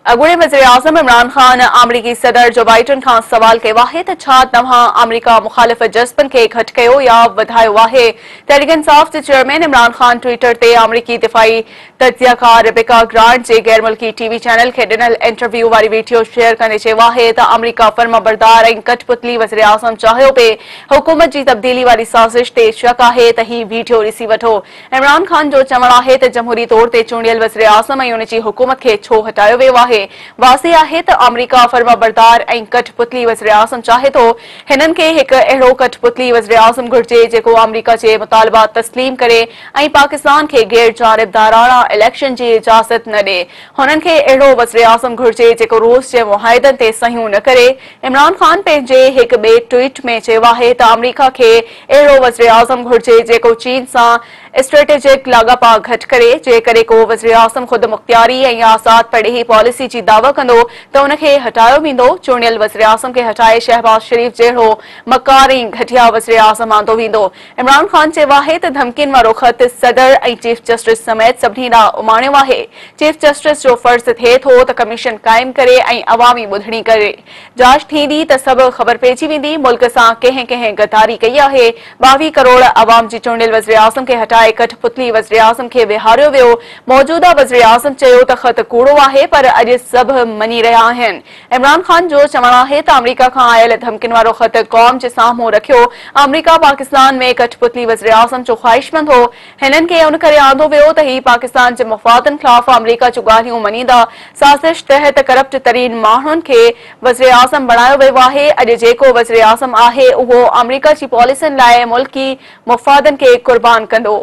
अॻूणे वज़ीर आज़म इमरान ख़ान अमरीकी सदर जो बाइडन खां सवाल कयो आहे त छा तव्हां अमरीका मुख़ालिफ़ जज़्बनि खे घटि कयो या वधायो आहे। तहरीक इंसाफ़ जे चेयरमैन इमरान ख़ान ट्विटर ते अमरीकी दिफ़ाई तज्ज़ियाकार रिबेका ग्रांट जे गैर मुल्की टीवी चैनल खे ॾिनल इंटरव्यू वारी वीडियो शेयर कंदे चयो आहे त अमरीका फर्माबरदार ऐं कठपुतली वज़ीर आज़म चाहियो पिए हुकूमत जी तब्दीली वारी साज़िश ते शक आहे त ही वीडियो ॾिसी वठो। इमरान ख़ान जो चवणु आहे त जमहूरी तौर ते चूंडियल वज़ीर आज़म ऐं उन जी हुकूमत खे छो हटायो वियो आहे। वाज़े आहे त अमरीका फर्माबरदार ऐं कठपुतली वज़ीर आज़म चाहे थो। हिननि खे हिकु अहिड़ो कठपुतली वज़ीर आज़म घुर्जे जेको अमरीका जे मुतालबात तस्लीम करे ऐं पाकिस्तान खे गैर जानिबदाराना इलेक्शन जी इजाज़त न ॾे। हुननि खे अहिड़ो वज़ीर आज़म घुर्जे जेको रूस जे मुआहिदनि ते सहियूं न करे। इमरान ख़ान पंहिंजे हिकु ॿिए ट्वीट में चयो आहे त अमरीका खे अहिड़ो वज़ीर आज़म घुर्जे जेको चीन सां स्ट्रेटेजिक लाॻापा घटि करे। जेकॾहिं को वज़ीर आज़म ख़ुदि मुख़्तियारी ऐं आज़ाद पड़ेही पॉलिसी जी दावा कंदो त उन खे हटायो वेंदो। चूंडियल वज़ीर आज़म खे हटाए शहबाज शरीफ जहिड़ो मकार ऐं घटिया वज़ीर आज़म आंदो वेंदो। इमरान ख़ान चयो आहे त धमकियुनि वारो ख़त सदर ऐं चीफ जस्टिस समेत सभिनी ॾांहुं उमाणियो आहे। चीफ जस्टिस जो फर्ज़ थिए थो त कमीशन क़ाइमु करे ऐं अवामी ॿुधणी करे। जांच थींदी त सभु ख़बर पइजी वेंदी मुल्क सां कंहिं कंहिं गद्दारी कई आहे। 22 करोड़ अवाम जी चूंडियल वज़ीर आज़म खे हटाए कठपुतली वज़ीर आज़म खे विहारियो वियो। मौजूदा वज़ीर आज़म चयो त ख़त कूड़ो आहे पर अॼु सभु मञी रहिया आहिनि। इमरान ख़ान जो चवणु आहे त अमरीका खां आयल धमकियुनि वारो ख़त क़ौम जे साम्हूं रखियो। अमरीका पाकिस्तान में कठपुतली वज़ीर आज़म जो ख़्वाहिशमंद हो। हिननि खे उन करे आंदो वियो त ही पाकिस्तान जे मुफ़ादनि ख़िलाफ़ अमरीका जूं ॻाल्हियूं मञींदा। साज़िश तहत करप्ट तरीन माण्हुनि खे वज़ीर आज़म बणायो वियो आहे। अॼु जेको वज़ीर आज़म आहे उहो अमरीका जी पॉलिसियुनि लाइ मुल्की मुफ़ादनि खे क़ुर्बान कंदो।